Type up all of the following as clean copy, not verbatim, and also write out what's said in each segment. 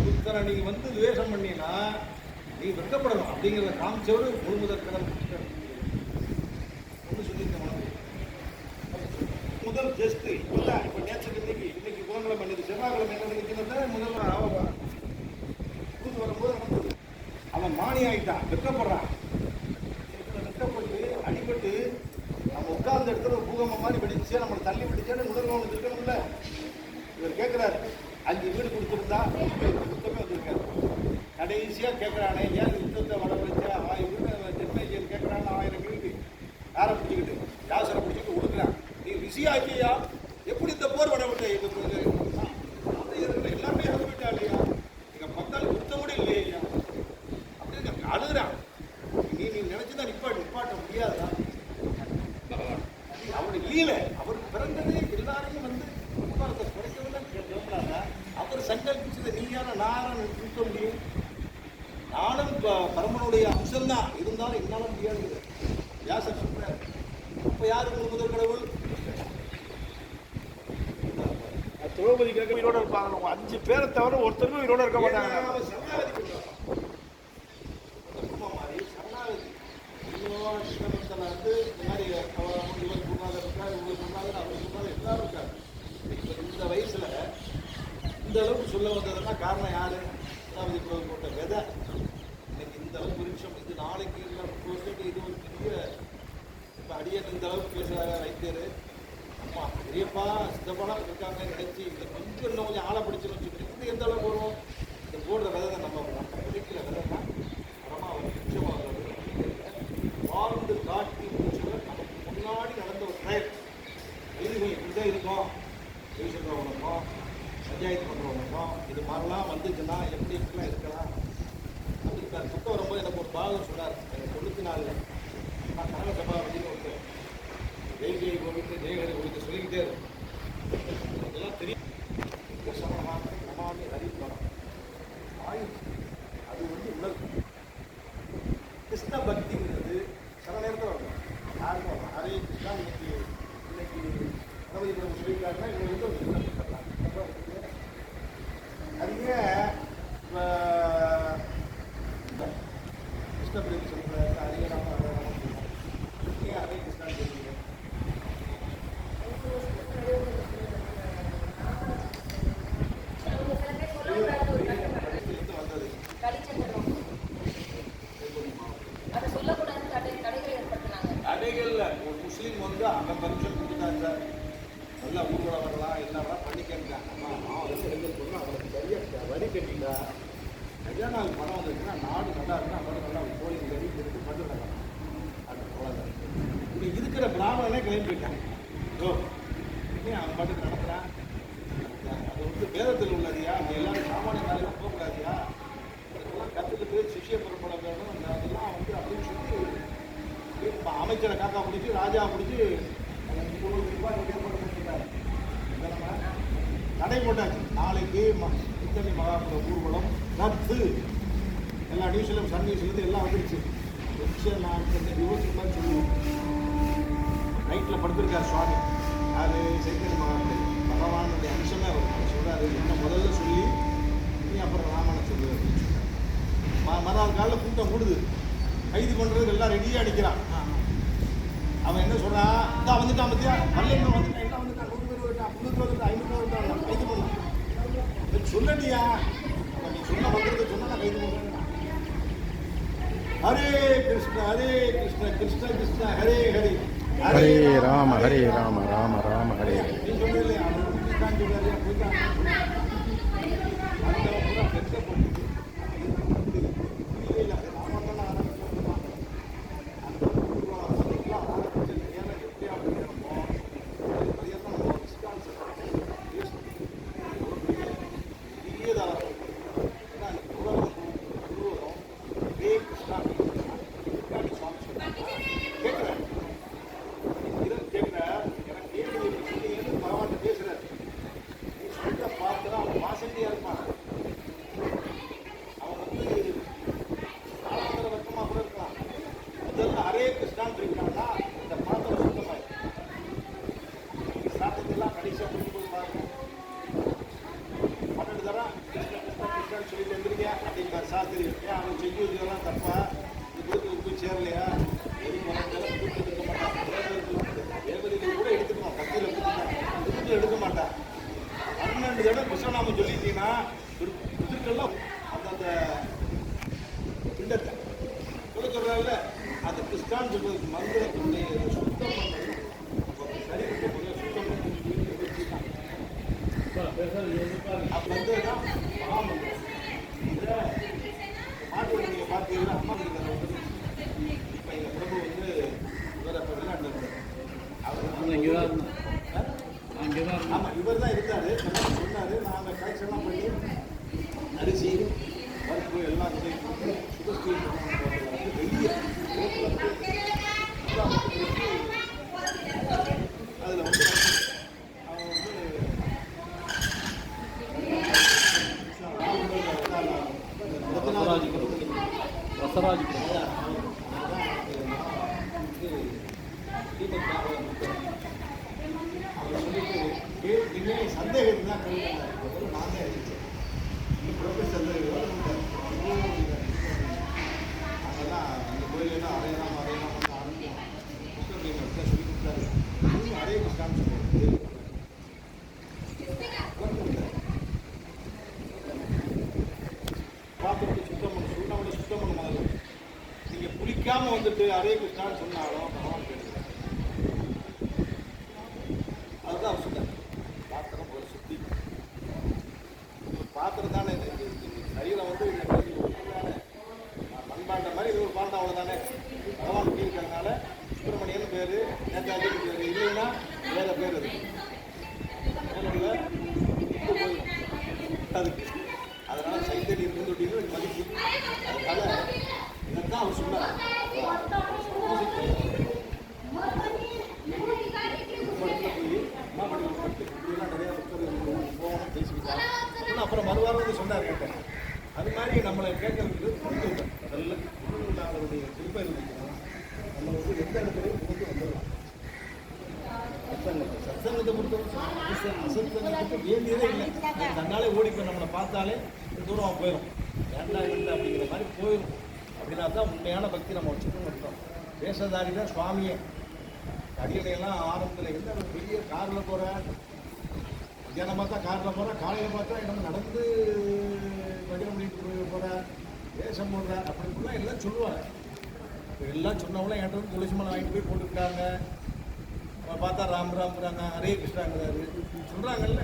ஒருத்தரை நீங்க வந்து துவேஷம் பண்ணீங்கன்னா நீ வெட்கப்படணும் அப்படிங்கிறத காமிச்சவர் முழுமுதற் கடல் ஒன்று சொல்லியிருக்கேன். முதல் ஜஸ்ட் இல்லை இப்போ நேற்றுக்கு இன்னைக்கு புதன்கிழமை இன்னைக்கு செவ்வாய்க்கிழமை என்ன நினைக்கிறத முதல்ல புது வரும்போது அவன் மானி ஆகிட்டான், வெட்கப்படுறான். வெட்கப்பட்டு அடிபட்டு நம்ம உட்கார்ந்த இடத்துல ஒரு பூகம்பம் மாதிரி வெடிச்சு நம்மளை தள்ளி விட்டுச்சேன்னு முதல் கவனம் இருக்கணும்ல. இவர் கேட்கிறாரு 5 வீடு கொடுத்துருந்தா யுத்தமே வந்திருக்காரு. கடைசியாக கேட்குறானே ஏன் யுத்தத்தை வளர்ச்சா 1000 வீடு ஜென்மேஜியன் கேட்குறான்னு 1000 வீடு யாரை பிடிச்சிக்கிட்டு யாசரை பிடிச்சிக்கிட்டு கொடுக்குறான். நீ ரிஷி ஆகியா எப்படி இந்த போர் வடவிட்ட எல்லாமே இறந்து விட்டா இல்லையா, எங்கள் பக்கால் கொடுத்த கூட இல்லையா அப்படின்னு அழுகிறான். நீ நினைச்சுதான் நிப்பாட்ட முடியாதா? அவருக்கு லீலை, அவருக்கு பிறந்ததே எல்லாரையும் வந்து விமானத்தை குறைக்கவில்லை. அவர் சங்கல்பிச்சதை நீ யார நாரான நிறுத்த முடியும்? நானும் பரமனுடைய அம்சம்தான், இருந்தாலும் என்னால முடியாது வியாசர் சொல்றாரு. அப்ப யாரு முதல் கடவுள்? திரௌபதி கேட்க உயிரோட இருப்பாங்க. 5 பேரை தவிர ஒருத்தருக்கும் உயிரோட இருக்க மாட்டாங்க. வந்து இந்த மாதிரி இவர் குருநாதர் இருக்கார், இவர் குருநாதர், அவர் குருநாதர் எல்லாரும் இருக்காரு. இந்த வயசுல இந்த அளவுக்கு சொல்ல வந்ததுன்னா காரணம் யாரு? அதாவது இப்போ போட்ட விதை இன்னைக்கு இந்த அளவுக்கு விருட்சம். இது நாளைக்கு இல்லை இது ஒரு பெரிய இப்போ அடியன் இந்த அளவுக்கு பேசுகிறாங்க வைத்தியர். அம்மா பெரியப்பா சித்தப்பாலாம் இருக்காங்க நினைச்சு இந்த கொஞ்சம் ஆளை பிடிச்சுன்னு வச்சுக்கிட்டு இது எந்த அளவுக்கு வரும்? இந்த போடுற விதை தான் நம்ம கிடைக்கிற விதை தான் மரமாக ஒரு நிச்சயமாக வாழ்ந்து காட்டி நமக்கு முன்னாடி நடந்த ஒரு ட்ரையல் எழுதி இப்படிதான் இருக்கும். எழுதி சொல்கிறவனுக்கும் பஞ்சாயத்து பண்ணுறவனுக்கும் இது மாதிரிலாம் வந்துச்சுன்னா எப்படி இப்படிலாம் இருக்கலாம் அப்படின்னு புத்தம் வரும்போது எனக்கு ஒரு பாகம் சொன்னார். எனக்கு 94 நான் கனக சபாபதினு ஒருத்தர் ஜெய் ஜெய் கோவிந்து ஜெயஹரி கோவிந்து சொல்லிக்கிட்டே இருக்கும். இதெல்லாம் தெரியும். நமாமி ஹரித்வாரம் அது வந்து உணர்வு. கிருஷ்ண பக்திங்கிறது சில நேரத்தில் வரணும், யாருக்கும் வரணும். ஹரே கிருஷ்ணா இன்னைக்கு கணபதி பிரபு சொல்லியிருக்காருன்னா இவங்க வந்து நிறைய கிருஷ்ண பிரபு சொல்கிறாரு ஹரே ராம ஹரே ராம சொல்லுவாங்க. ஹரே கிருஷ்ணான்னு சொல்லுவீங்க. வந்தது கடைகளில் ஒரு முஸ்லீம் வந்து அங்கே பர்மிஷன் கொடுத்துட்டாங்க சார், நல்லா ஊர்வலம் வரலாம் என்னெல்லாம் பண்ணிக்கங்க. நான் வந்து ரெண்டு பொண்ணு அவனுக்கு சரியாக வரி கட்டிட்டா கஜானாவுக்கு பணம் வந்துச்சுன்னா நாடு நல்லா இருக்குன்னா அவனோட நல்லா கோயில் வரி கொடுத்து மட்டும் நடக்கலாம். அது அவ்வளோதான். இங்கே இருக்கிற பிராமணனே கிளம்பி போயிட்டாங்க. அவன் பாட்டுக்கு நடத்துகிறான். அது வந்து வேதத்தில் உள்ளதையா, அங்கே எல்லாரும் சாமானிய நாளையும் போகக்கூடாதியா, அதுக்கெல்லாம் கற்றுக்கிட்டு சிஷிய புறப்பட வேணும். அதெல்லாம் வந்து அப்படின்னு சொல்லி அமைச்சரை காக்கா பிடிச்சி ராஜா பிடிச்சி தடை போட்டாச்சு. நாளைக்கு இத்தனை மகாபுர ஊர்வலம் ரத்து. எல்லா நியூஸ்லையும் சன் நியூஸ்லேருந்து எல்லாம் வந்துருச்சு. நான் கொஞ்சம் யோசிச்சு மாதிரி சொல்லி நைட்டில் படுத்திருக்கார் சுவாமி. அது சைத்தன்ய மகாபுர பகவானுடைய அம்சமே அவர் சொல்கிறாரு. என்ன முதல்ல சொல்லி நீ அப்புறம் ராமனை சொல்லு அப்படின்னு சொல்கிறார். மறுநாள் காலையில் கூட்டம் கூடுது. கைது பண்ணுறதுக்கு எல்லாம் ரெடியாக அடிக்கிறான். அவன் என்ன சொல்கிறான், இதான் வந்துட்டான் பத்தியா வரல வந்துட்டான், எல்லாம் வந்துட்டான், 100 பேர் வந்துட்டான், 300 பேர் வந்துட்டான், 500 பேர் வந்துட்டான், கைது பண்ணான். சொல்லட்டியா நீ சொன்ன வந்துட்டு சொன்னா கைது பண்ணுறேன். ஹரே கிருஷ்ண கிருஷ்ண கிருஷ்ண ஹரே ஹரே ஹரே ராம ராம ராம ஹரே. நீ சொன்னது இல்லையா அவன் சொல்றாரு போயிட்டான். பேசுறாரு. நீ சொல்ற பார்த்தா சொல்லிட்டு எந்திரிக்க அப்படிங்கிற சாஸ்திரி ஏன் அவன் செஞ்சு வச்சுக்கலாம் தப்பா இந்த குடும்பத்துக்கு போய் சேரலையா எதுவும் வளர்ந்தாலும் குடும்பத்துக்கு எடுக்க மாட்டான் தேவதைகள் கூட எடுத்துக்குவான் பக்தியில் குடும்பத்தில் எடுக்க மாட்டான் 12 தடவை கிருஷ்ணநாமம் சொல்லிட்டீங்கன்னா பிதற்கெல்லாம் அந்த பிண்டத்தை சொல்றாங்கல்ல அது கிறிஸ்டான்னு சொல்றதுக்கு மந்திரத்துடைய சுத்தம் பண்ணது சரீரத்தை முதல்ல சுத்தம் பண்ணி வந்து தான் மகாமந்திரம் இதை மாட்டு நீங்கள் பார்த்தீங்கன்னா அம்மா வந்து இப்போ எங்கள் பிரபு வந்து இவர் அப்போ வெளிநாட்டில் இருந்தார் அவர் ஆமாம் இவர் தான் இருந்தார் சொன்னார் நாங்கள் கலெக்ஷன்லாம் பண்ணி அரிசி பருப்பு எல்லாம் சுகஸ்டீல் வந்து வெளியே ரோட்டில் வந்து அதில் வந்து அவன் வந்து ரசராஜ் அவர் சொல்லிட்டு சந்தேகம் தான் நானே அறிவிச்சேன் ப்ரொஃபஸர் அதெல்லாம் அந்த கோயிலெல்லாம் அரையலாம் ஆரம்பிக்கும் கிருஷ்ணன் சொல்லி கொடுத்தாரு அரைய கிருஷ்ணான்னு சொல்லுவாங்க பாத்திரத்தை சுத்தம் பண்ண சுண்ணாமலை சுத்தம் பண்ண மாதிரி நீங்கள் குளிக்காமல் வந்துட்டு அரே கிருஷ்ணான்னு சொன்னாலும் பகவான் கேட்குறாரு அதுதான் அவர் சொன்னார் பாத்திரம் ஒரு சுத்தி பாத்திரம் தானே சரீரம் வந்து மண்பாண்ட மாதிரி இது ஒரு பாண்டம் அவ்வளோதானே பகவான் இருக்கிறதுனால சுப்பிரமணியன் பேர் நேதாஜி பேர் இல்லைன்னா வேற பேர் இருக்கு அதுக்கு அதனால சைத்தடி இருந்து மதிப்பு அதனால இதைத்தான் அவர் சொன்னார் அப்புறம் மறுவாரம் வந்து சொன்னார் கேட்டேன் அது மாதிரி நம்மளை கேட்கறதுக்கு புரிந்து நல்ல புரிந்துடைய திருப்ப இருந்துச்சுன்னா நம்ம வந்து எந்த இடத்துலையும் புரிந்து வந்துடலாம் சத்சங்கத்தை பொறுத்தவரை அசத்சங்கத்துக்கு வேண்டியதே இல்லை தன்னாலே ஓடிப்போய் நம்மளை பார்த்தாலே தூரம் அவன் போயிடும் வேண்டாம் இல்லை அப்படிங்கிற மாதிரி போயிடும் அப்படின்னா தான் உண்மையான பக்தி நம்ம வச்சுக்கணும் இருக்கோம் வேஷதாரி தான் சுவாமியே அடியடையெல்லாம் ஆரம்பத்தில் இருந்து அவன் பெரிய காரில் போகிறேன் மத்தியானம் பார்த்தா காரில் போகிறேன் காலையில் பார்த்தா நம்ம நடந்து பஜனை பண்ணிட்டு போகிறேன் வேஷம் போடுறேன் அப்படின்லாம் எல்லாம் சொல்லுவாங்க இப்போ எல்லாம் சொன்னவங்களும் என்கிட்ட வந்து துளசி மலை வாங்கிட்டு போய் போட்டுக்கிட்டாங்க பார்த்தா ராம்ங்கிறாங்க ஹரே கிருஷ்ணாங்கிறாரு சொல்கிறாங்கல்ல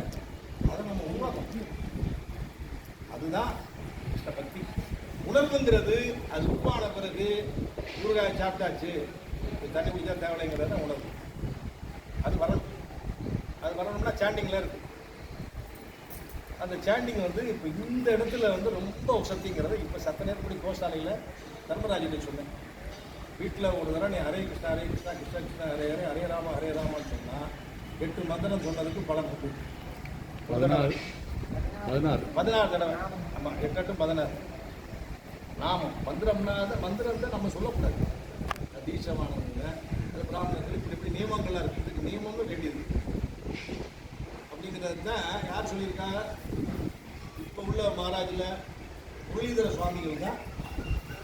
அதை நம்ம உருவாக்கணும் அதுதான் கிருஷ்ண பக்தி உணர்வுங்கிறது அது உருவான பிறகு ஊறுகாய் சாப்பிட்டாச்சு தண்ணி குடிச்சா தேவைங்கிறத உணர்வு அது வரணும் அது வரணும்னா சாண்டிங்கில் இருக்குது அந்த சாண்டிங் வந்து இப்போ இந்த இடத்துல வந்து ரொம்ப சக்திங்கிறத இப்போ சத்தநேரப்படி கோசாலையில் தர்மராஜிட்ட சொன்னேன் வீட்டில் ஒரு தடவை நீ ஹரே கிருஷ்ணா கிருஷ்ணா கிருஷ்ணா ஹரே ஹரே ஹரே ராமான்னு சொன்னால் 8 மந்திரம் சொன்னதுக்கு பலன் உண்டு 16 தடவை ஆமாம் 8 8 16 நாமம் மந்திரத்தை நம்ம சொல்லக்கூடாது தீட்சமானவங்க அது பிராமணர்கள் இப்படி நியமங்கள்லாம் இருக்குது இதுக்கு நியமங்கள் வேண்டியது அப்படிங்கிறது தான் யார் சொல்லியிருக்காங்க இப்போ உள்ள மகாராஜில் முரளிதர சுவாமிகள் தான்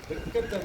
வெட்கத்தை